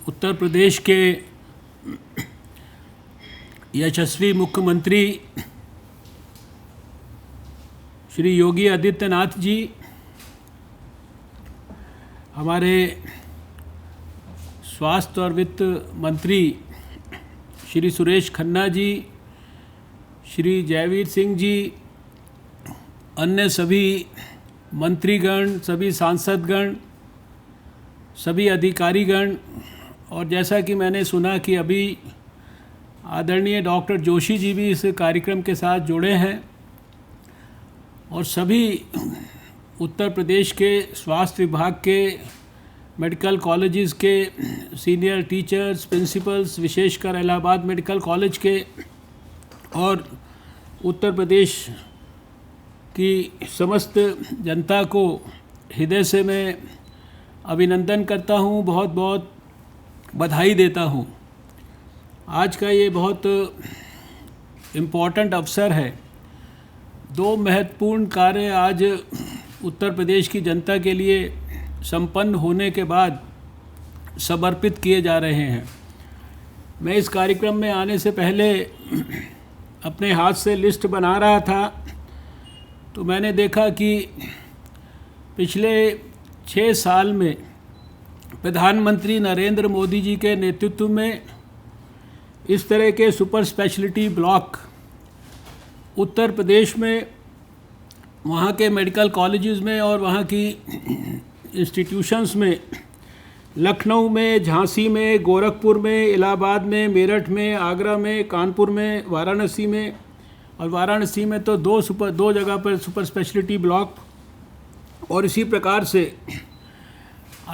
उत्तर प्रदेश के यशस्वी मुख्यमंत्री श्री योगी आदित्यनाथ जी, हमारे स्वास्थ्य और वित्त मंत्री श्री सुरेश खन्ना जी, श्री जयवीर सिंह जी, अन्य सभी मंत्रीगण, सभी सांसदगण, सभी अधिकारीगण, और जैसा कि मैंने सुना कि अभी आदरणीय डॉक्टर जोशी जी भी इस कार्यक्रम के साथ जुड़े हैं, और सभी उत्तर प्रदेश के स्वास्थ्य विभाग के मेडिकल कॉलेजेस के सीनियर टीचर्स, प्रिंसिपल्स, विशेषकर इलाहाबाद मेडिकल कॉलेज के, और उत्तर प्रदेश की समस्त जनता को हृदय से मैं अभिनंदन करता हूँ, बहुत बहुत बधाई देता हूँ। आज का ये बहुत इम्पोर्टेंट अवसर है। दो महत्वपूर्ण कार्य आज उत्तर प्रदेश की जनता के लिए संपन्न होने के बाद समर्पित किए जा रहे हैं। मैं इस कार्यक्रम में आने से पहले अपने हाथ से लिस्ट बना रहा था, तो मैंने देखा कि पिछले 6 साल में प्रधानमंत्री नरेंद्र मोदी जी के नेतृत्व में इस तरह के super speciality block Uttar Pradesh में, वहाँ के मेडिकल कॉलेजेस में और वहाँ की इंस्टीट्यूशंस में, लखनऊ में, झांसी में, गोरखपुर में, इलाहाबाद में, मेरठ में, आगरा में, कानपुर में, वाराणसी में, और वाराणसी में तो दो जगह पर सुपर स्पेशलिटी ब्लॉक, और इसी प्रकार से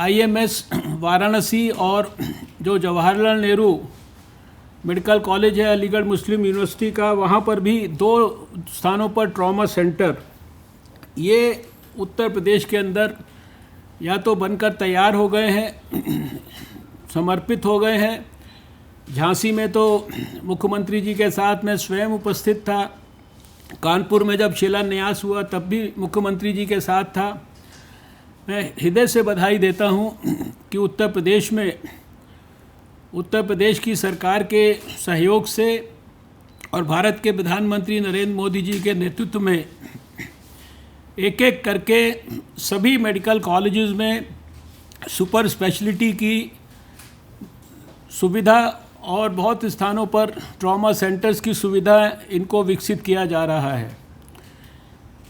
IMS वाराणसी और जो जवाहरलाल नेहरू मेडिकल कॉलेज है अलीगढ़ मुस्लिम यूनिवर्सिटी का, वहाँ पर भी 2 स्थानों पर ट्रॉमा सेंटर ये उत्तर प्रदेश के अंदर या तो बनकर तैयार हो गए हैं, समर्पित हो गए हैं। झांसी में तो मुख्यमंत्री जी के साथ मैं स्वयं उपस्थित था। कानपुर में जब शिलान्यास हुआ तब भी मुख्यमंत्री जी के साथ था। मैं हृदय से बधाई देता हूं कि उत्तर प्रदेश की सरकार के सहयोग से और भारत के प्रधानमंत्री नरेंद्र मोदी जी के नेतृत्व में एक एक करके सभी मेडिकल कॉलेजेस में सुपर स्पेशलिटी की सुविधा और बहुत स्थानों पर ट्रॉमा सेंटर्स की सुविधा इनको विकसित किया जा रहा है।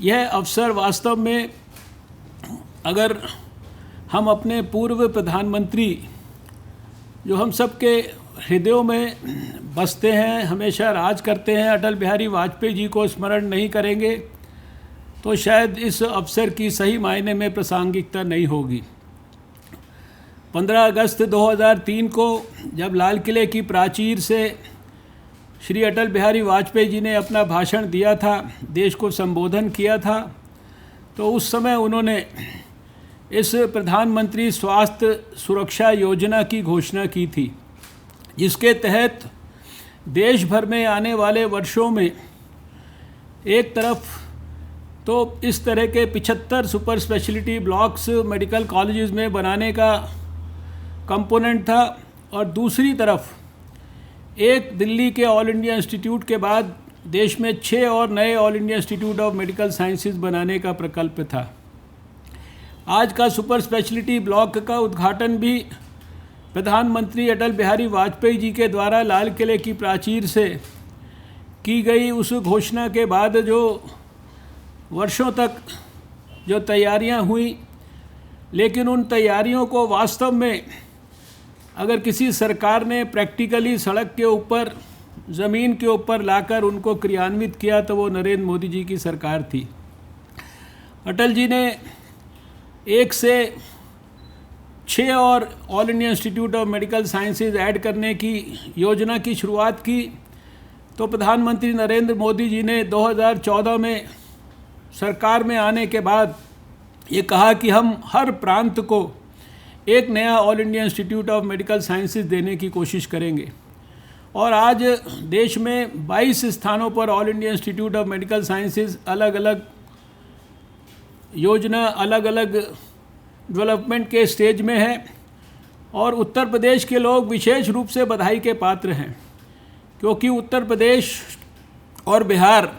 यह अवसर वास्तव में, अगर हम अपने पूर्व प्रधानमंत्री जो हम सब के हृदयों में बसते हैं, हमेशा राज करते हैं, अटल बिहारी वाजपेयी जी को स्मरण नहीं करेंगे तो शायद इस अवसर की सही मायने में प्रासंगिकता नहीं होगी। 15 अगस्त 2003 को जब लाल किले की प्राचीर से श्री अटल बिहारी वाजपेयी जी ने अपना भाषण दिया था, देश को संबोधन किया था, तो उस समय उन्होंने इस प्रधानमंत्री स्वास्थ्य सुरक्षा योजना की घोषणा की थी, जिसके तहत देश भर में आने वाले वर्षों में एक तरफ तो इस तरह के 75 super speciality blocks medical colleges में बनाने का कंपोनेंट था, और दूसरी तरफ एक दिल्ली के ऑल इंडिया इंस्टीट्यूट के बाद देश में 6 और नए all India institute of medical sciences बनाने का प्रकल्प था। आज का सुपर स्पेशलिटी ब्लॉक का उद्घाटन भी प्रधानमंत्री अटल बिहारी वाजपेयी जी के द्वारा लाल किले की प्राचीर से की गई उस घोषणा के बाद जो वर्षों तक जो तैयारियां हुई, लेकिन उन तैयारियों को वास्तव में अगर किसी सरकार ने प्रैक्टिकली सड़क के ऊपर, ज़मीन के ऊपर लाकर उनको क्रियान्वित किया तो वो नरेंद्र मोदी जी की सरकार थी। अटल जी ने 1 से 6 और all India institute of medical sciences add करने की योजना की शुरुआत की, तो प्रधानमंत्री नरेंद्र मोदी जी ने 2014 में सरकार में आने के बाद ये कहा कि हम हर प्रांत को एक नया all India institute of medical sciences देने की कोशिश करेंगे। और आज देश में 22 स्थानों पर all India institute of medical sciences अलग अलग योजना, अलग अलग डेवलपमेंट के स्टेज में है। और उत्तर प्रदेश के लोग विशेष रूप से बधाई के पात्र हैं, क्योंकि उत्तर प्रदेश और बिहार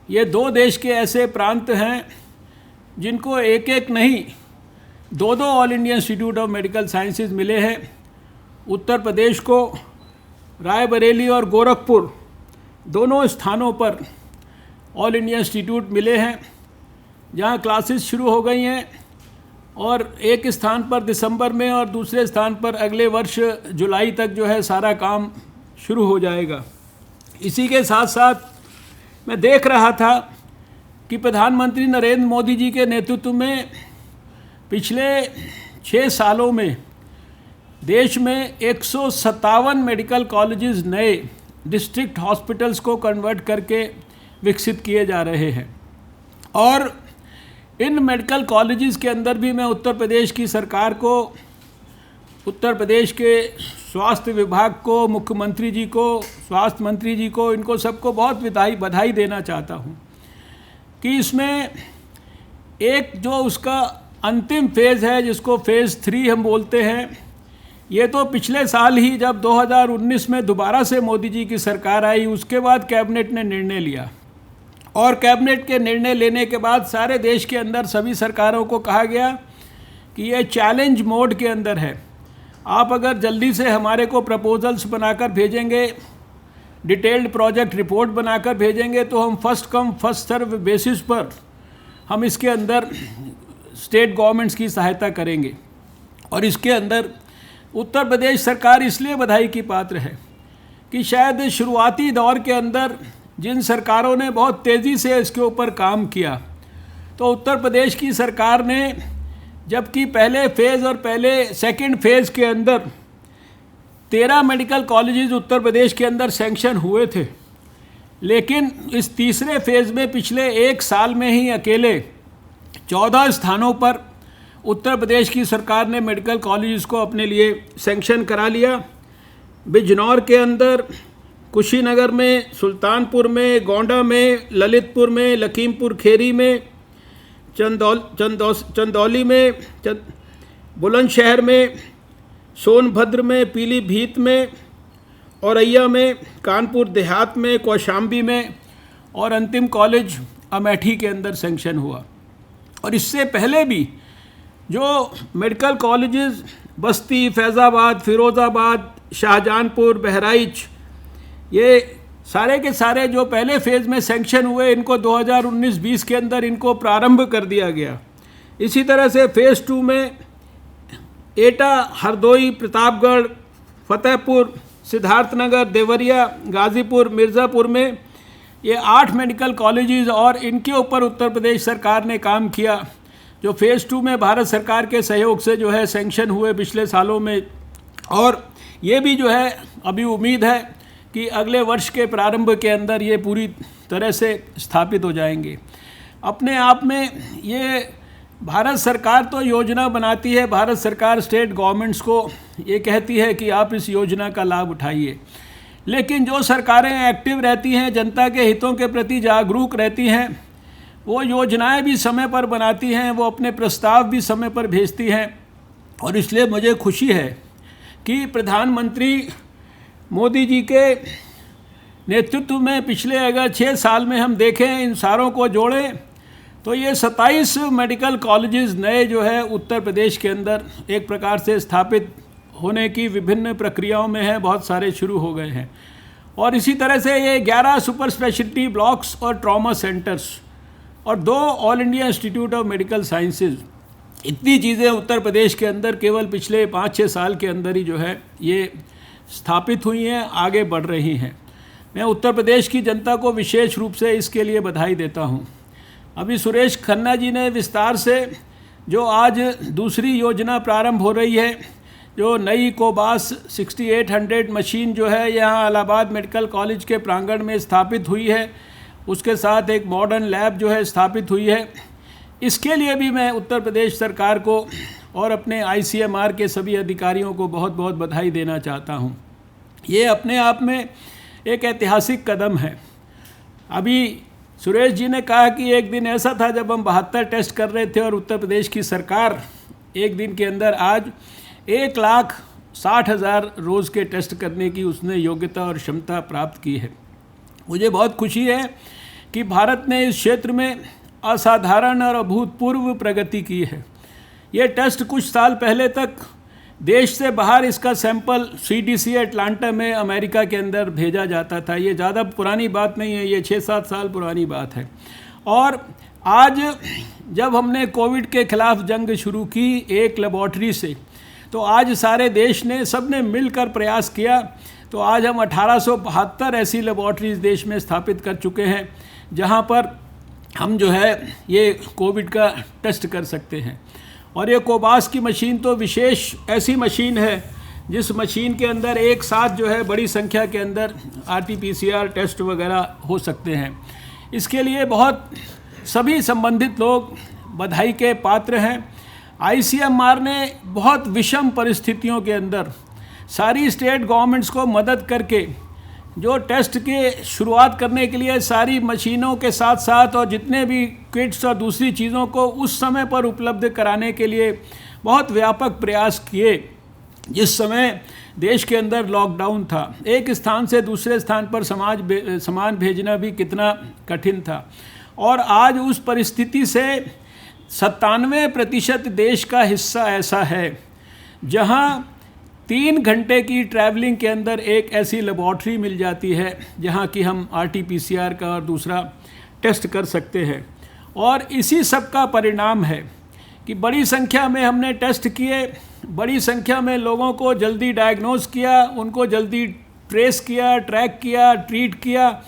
ये दो देश के ऐसे प्रांत हैं जिनको एक एक नहीं दो दो all India institute of medical sciences मिले हैं। उत्तर प्रदेश को रायबरेली और गोरखपुर दोनों स्थानों पर ऑल इंडिया इंस्टीट्यूट मिले हैं, जहां क्लासेस शुरू हो गई हैं और एक स्थान पर दिसंबर में और दूसरे स्थान पर अगले वर्ष जुलाई तक जो है सारा काम शुरू हो जाएगा। इसी के साथ साथ मैं देख रहा था कि प्रधानमंत्री नरेंद्र मोदी जी के नेतृत्व में पिछले 6 सालों में देश में 157 मेडिकल कॉलेजेस नए डिस्ट्रिक्ट हॉस्पिटल्स को कन्वर्ट करके विकसित किए जा रहे हैं। और इन मेडिकल कॉलेजेस के अंदर भी मैं उत्तर प्रदेश की सरकार को, उत्तर प्रदेश के स्वास्थ्य विभाग को, मुख्यमंत्री जी को, स्वास्थ्य मंत्री जी को, इनको सबको बहुत बधाई देना चाहता हूँ कि इसमें एक जो उसका अंतिम फेज़ है जिसको फेज़ 3 हम बोलते हैं, ये तो पिछले साल ही जब 2019 में दोबारा से मोदी जी की सरकार आई उसके बाद कैबिनेट ने निर्णय लिया, और कैबिनेट के निर्णय लेने के बाद सारे देश के अंदर सभी सरकारों को कहा गया कि ये चैलेंज मोड के अंदर है। आप अगर जल्दी से हमारे को प्रपोजल्स बनाकर भेजेंगे, डिटेल्ड प्रोजेक्ट रिपोर्ट बनाकर भेजेंगे, तो हम first come first serve basis पर हम इसके अंदर स्टेट गवर्नमेंट्स की सहायता करेंगे। और इसके अंदर उत्तर प्रदेश सरकार इसलिए बधाई की पात्र है कि शायद शुरुआती दौर के अंदर जिन सरकारों ने बहुत तेज़ी से इसके ऊपर काम किया, तो उत्तर प्रदेश की सरकार ने, जबकि पहले फेज़ और पहले सेकंड फेज़ के अंदर 13 मेडिकल कॉलेजेस उत्तर प्रदेश के अंदर सैंक्शन हुए थे, लेकिन इस तीसरे फेज़ में पिछले 1 साल में ही अकेले 14 स्थानों पर उत्तर प्रदेश की सरकार ने मेडिकल कॉलेजेस को अपने लिए सैंक्शन करा लिया। बिजनौर के अंदर, कुशीनगर में, सुल्तानपुर में, गोंडा में, ललितपुर में, लखीमपुर खीरी में, चंदौली में, बुलंदशहर में, सोनभद्र में, पीलीभीत में, औरैया में, कानपुर देहात में, कौशाम्बी में, और अंतिम कॉलेज अमेठी के अंदर सैंक्शन हुआ। और इससे पहले भी जो मेडिकल कॉलेजेस बस्ती, फैज़ाबाद, फिरोज़ाबाद, शाहजहांपुर, बहराइच, ये सारे के सारे जो पहले फेज़ में सैंक्शन हुए, इनको 2019-20 के अंदर इनको प्रारंभ कर दिया गया। इसी तरह से फ़ेज़ 2 में एटा, हरदोई, प्रतापगढ़, फतेहपुर, सिद्धार्थनगर, देवरिया, गाज़ीपुर, मिर्ज़ापुर में ये 8 मेडिकल कॉलेजेस, और इनके ऊपर उत्तर प्रदेश सरकार ने काम किया, जो फ़ेज़ 2 में भारत सरकार के सहयोग से जो है सैंक्शन हुए पिछले सालों में। और ये भी जो है अभी उम्मीद है कि अगले वर्ष के प्रारंभ के अंदर ये पूरी तरह से स्थापित हो जाएंगे। अपने आप में ये भारत सरकार तो योजना बनाती है, भारत सरकार स्टेट गवर्नमेंट्स को ये कहती है कि आप इस योजना का लाभ उठाइए, लेकिन जो सरकारें एक्टिव रहती हैं, जनता के हितों के प्रति जागरूक रहती हैं, वो योजनाएं भी समय पर बनाती हैं, वो अपने प्रस्ताव भी समय पर भेजती हैं। और इसलिए मुझे खुशी है कि प्रधानमंत्री मोदी जी के नेतृत्व में पिछले अगर 6 साल में हम देखें, इन सारों को जोड़ें, तो ये 27 मेडिकल कॉलेजेस नए जो है उत्तर प्रदेश के अंदर एक प्रकार से स्थापित होने की विभिन्न प्रक्रियाओं में है, बहुत सारे शुरू हो गए हैं। और इसी तरह से ये 11 सुपर स्पेशलिटी ब्लॉक्स और ट्रॉमा सेंटर्स और 2 all India institute of medical sciences, इतनी चीज़ें उत्तर प्रदेश के अंदर केवल पिछले 5-6 साल के अंदर ही जो है ये स्थापित हुई हैं, आगे बढ़ रही हैं। मैं उत्तर प्रदेश की जनता को विशेष रूप से इसके लिए बधाई देता हूं। अभी सुरेश खन्ना जी ने विस्तार से जो आज दूसरी योजना प्रारंभ हो रही है, जो नई कोबास 6800 मशीन जो है यहाँ इलाहाबाद मेडिकल कॉलेज के प्रांगण में स्थापित हुई है, उसके साथ एक मॉडर्न लैब जो है स्थापित हुई है, इसके लिए भी मैं उत्तर प्रदेश सरकार को और अपने ICMR के सभी अधिकारियों को बहुत बहुत बधाई देना चाहता हूँ। ये अपने आप में एक ऐतिहासिक कदम है। अभी सुरेश जी ने कहा कि एक दिन ऐसा था जब हम 72 टेस्ट कर रहे थे और उत्तर प्रदेश की सरकार एक दिन के अंदर आज 1,60,000 रोज़ के टेस्ट करने की उसने योग्यता और क्षमता प्राप्त की है। मुझे बहुत खुशी है कि भारत ने इस क्षेत्र में असाधारण और अभूतपूर्व प्रगति की है। ये टेस्ट कुछ साल पहले तक देश से बाहर इसका सैंपल CDC अटलांटा में अमेरिका के अंदर भेजा जाता था। ये ज़्यादा पुरानी बात नहीं है, ये 6-7 साल पुरानी बात है। और आज जब हमने कोविड के खिलाफ जंग शुरू की एक लेबॉर्ट्री से, तो आज सारे देश ने सब ने मिलकर प्रयास किया। तो आज हम 1872 ऐसी लेबॉर्ट्रीज देश में स्थापित कर चुके हैं जहां पर हम जो है ये कोविड का टेस्ट कर सकते हैं। और ये कोबास की मशीन तो विशेष ऐसी मशीन है जिस मशीन के अंदर एक साथ जो है बड़ी संख्या के अंदर RT-PCR टेस्ट वगैरह हो सकते हैं। इसके लिए बहुत सभी संबंधित लोग बधाई के पात्र हैं। ICMR ने बहुत विषम परिस्थितियों के अंदर सारी स्टेट गवर्नमेंट्स को मदद करके जो टेस्ट के शुरुआत करने के लिए सारी मशीनों के साथ साथ और जितने भी किट्स और दूसरी चीज़ों को उस समय पर उपलब्ध कराने के लिए बहुत व्यापक प्रयास किए। जिस समय देश के अंदर लॉकडाउन था, एक स्थान से दूसरे स्थान पर सामान भेजना भी कितना कठिन था। और आज उस परिस्थिति से 97% देश का हिस्सा ऐसा है जहां 3 घंटे की ट्रैवलिंग के अंदर एक ऐसी लेबॉर्ट्री मिल जाती है जहां कि हम RT-PCR का और दूसरा टेस्ट कर सकते हैं। और इसी सब का परिणाम है कि बड़ी संख्या में हमने टेस्ट किए, बड़ी संख्या में लोगों को जल्दी डायग्नोज किया, उनको जल्दी ट्रेस किया, ट्रैक किया, ट्रीट किया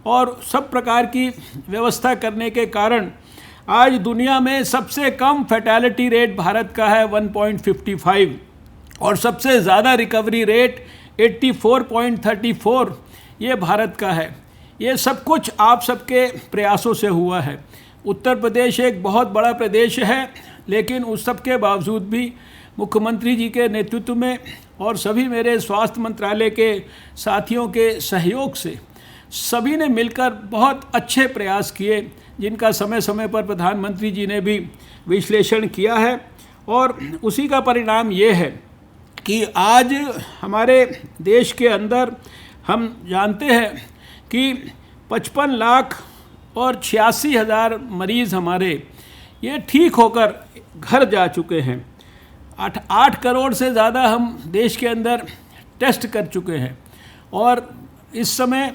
और सब प्रकार की व्यवस्था करने के कारण आज दुनिया में सबसे कम फैटेलिटी रेट भारत का है 1.55 और सबसे ज़्यादा रिकवरी रेट 84.34 ये भारत का है। ये सब कुछ आप सबके प्रयासों से हुआ है। उत्तर प्रदेश एक बहुत बड़ा प्रदेश है, लेकिन उस सब के बावजूद भी मुख्यमंत्री जी के नेतृत्व में और सभी मेरे स्वास्थ्य मंत्रालय के साथियों के सहयोग से सभी ने मिलकर बहुत अच्छे प्रयास किए, जिनका समय समय पर प्रधानमंत्री जी ने भी विश्लेषण किया है। और उसी का परिणाम ये है कि आज हमारे देश के अंदर हम जानते हैं कि 55 लाख और 86,000 मरीज़ हमारे ये ठीक होकर घर जा चुके हैं। 8 करोड़ से ज़्यादा हम देश के अंदर टेस्ट कर चुके हैं। और इस समय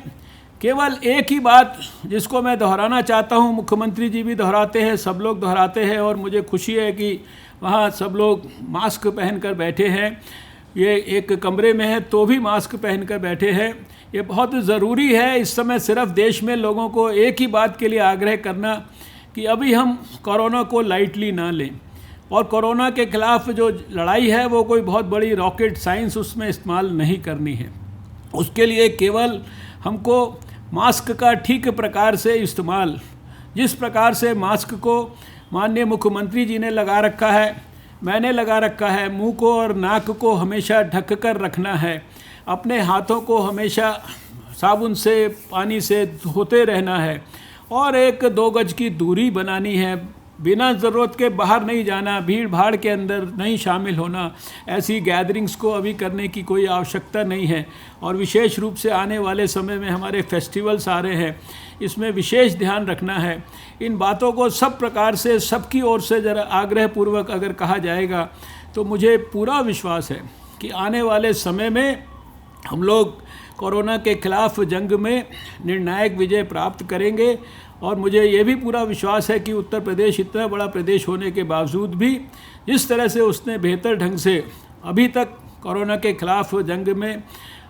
केवल एक ही बात जिसको मैं दोहराना चाहता हूँ, मुख्यमंत्री जी भी दोहराते हैं, सब लोग दोहराते हैं और मुझे खुशी है कि वहाँ सब लोग मास्क पहनकर बैठे हैं। ये एक कमरे में है तो भी मास्क पहनकर बैठे हैं। ये बहुत ज़रूरी है इस समय सिर्फ देश में लोगों को एक ही बात के लिए आग्रह करना कि अभी हम कोरोना को लाइटली ना लें। और कोरोना के ख़िलाफ़ जो लड़ाई है वो कोई बहुत बड़ी रॉकेट साइंस उसमें इस्तेमाल नहीं करनी है। उसके लिए केवल हमको मास्क का ठीक प्रकार से इस्तेमाल, जिस प्रकार से मास्क को माननीय मुख्यमंत्री जी ने लगा रखा है, मैंने लगा रखा है, मुंह को और नाक को हमेशा ढक कर रखना है, अपने हाथों को हमेशा साबुन से पानी से धोते रहना है और 1-2 गज की दूरी बनानी है, बिना ज़रूरत के बाहर नहीं जाना, भीड़ भाड़ के अंदर नहीं शामिल होना, ऐसी गैदरिंग्स को अभी करने की कोई आवश्यकता नहीं है। और विशेष रूप से आने वाले समय में हमारे फेस्टिवल्स आ रहे हैं, इसमें विशेष ध्यान रखना है। इन बातों को सब प्रकार से सबकी ओर से ज़रा आग्रहपूर्वक अगर कहा जाएगा तो मुझे पूरा विश्वास है कि आने वाले समय में हम लोग कोरोना के खिलाफ जंग में निर्णायक विजय प्राप्त करेंगे। और मुझे ये भी पूरा विश्वास है कि उत्तर प्रदेश इतना बड़ा प्रदेश होने के बावजूद भी जिस तरह से उसने बेहतर ढंग से अभी तक कोरोना के खिलाफ जंग में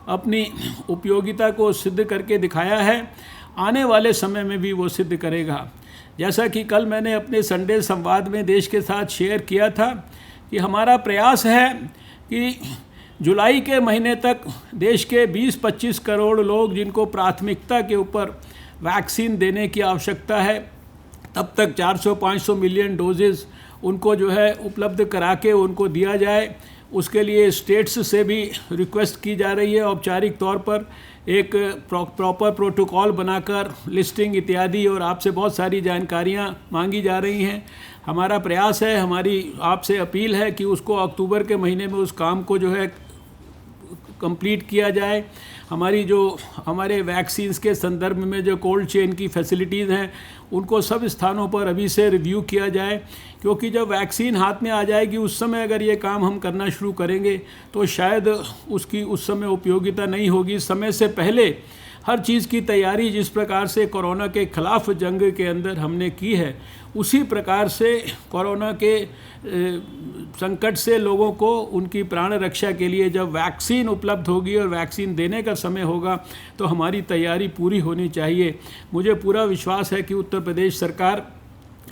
अपनी उपयोगिता को सिद्ध करके दिखाया है, आने वाले समय में भी वो सिद्ध करेगा। जैसा कि कल मैंने अपने संडे संवाद में देश के साथ शेयर किया था कि हमारा प्रयास है कि जुलाई के महीने तक देश के 20-25 करोड़ लोग जिनको प्राथमिकता के ऊपर वैक्सीन देने की आवश्यकता है, तब तक 400-500 मिलियन डोजेज़ उनको जो है उपलब्ध करा के उनको दिया जाए। उसके लिए स्टेट्स से भी रिक्वेस्ट की जा रही है औपचारिक तौर पर, एक प्रॉपर प्रोटोकॉल बनाकर लिस्टिंग इत्यादि, और आपसे बहुत सारी जानकारियां मांगी जा रही हैं। हमारा प्रयास है, हमारी आपसे अपील है कि उसको अक्टूबर के महीने में उस काम को जो है कंप्लीट किया जाए। हमारे वैक्सीन्स के संदर्भ में जो कोल्ड चेन की फैसिलिटीज़ हैं उनको सब स्थानों पर अभी से रिव्यू किया जाए, क्योंकि जब वैक्सीन हाथ में आ जाएगी उस समय अगर ये काम हम करना शुरू करेंगे तो शायद उसकी उस समय उपयोगिता नहीं होगी। समय से पहले हर चीज़ की तैयारी जिस प्रकार से कोरोना के खिलाफ जंग के अंदर हमने की है, उसी प्रकार से कोरोना के संकट से लोगों को उनकी प्राण रक्षा के लिए जब वैक्सीन उपलब्ध होगी और वैक्सीन देने का समय होगा तो हमारी तैयारी पूरी होनी चाहिए। मुझे पूरा विश्वास है कि उत्तर प्रदेश सरकार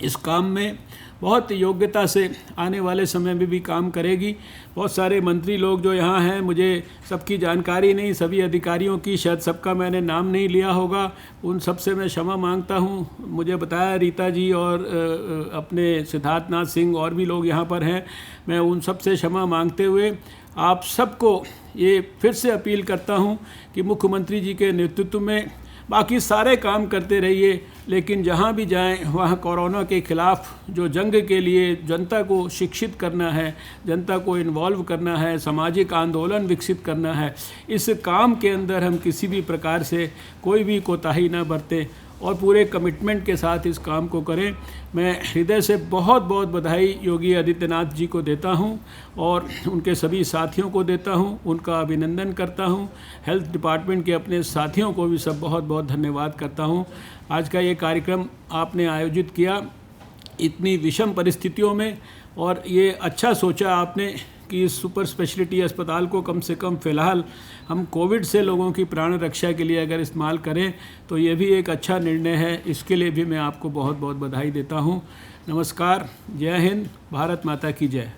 इस काम में बहुत योग्यता से आने वाले समय में भी काम करेगी। बहुत सारे मंत्री लोग जो यहाँ हैं, मुझे सबकी जानकारी नहीं, सभी अधिकारियों की शायद सबका मैंने नाम नहीं लिया होगा, उन सब से मैं क्षमा मांगता हूँ। मुझे बताया रीता जी और अपने सिद्धार्थनाथ सिंह और भी लोग यहाँ पर हैं, मैं उन सब से क्षमा मांगते हुए आप सबको ये फिर से अपील करता हूँ कि मुख्यमंत्री जी के नेतृत्व में बाकी सारे काम करते रहिए, लेकिन जहाँ भी जाएं वहाँ कोरोना के ख़िलाफ़ जो जंग के लिए जनता को शिक्षित करना है, जनता को इन्वॉल्व करना है, सामाजिक आंदोलन विकसित करना है, इस काम के अंदर हम किसी भी प्रकार से कोई भी कोताही ना बरतें और पूरे कमिटमेंट के साथ इस काम को करें। मैं हृदय से बहुत बहुत बधाई योगी आदित्यनाथ जी को देता हूं और उनके सभी साथियों को देता हूं, उनका अभिनंदन करता हूं। हेल्थ डिपार्टमेंट के अपने साथियों को भी सब बहुत बहुत धन्यवाद करता हूं। आज का ये कार्यक्रम आपने आयोजित किया इतनी विषम परिस्थितियों में, और ये अच्छा सोचा आपने कि इस सुपर स्पेशलिटी अस्पताल को कम से कम फ़िलहाल हम कोविड से लोगों की प्राण रक्षा के लिए अगर इस्तेमाल करें तो ये भी एक अच्छा निर्णय है। इसके लिए भी मैं आपको बहुत बहुत बधाई देता हूँ। नमस्कार, जय हिंद, भारत माता की जय।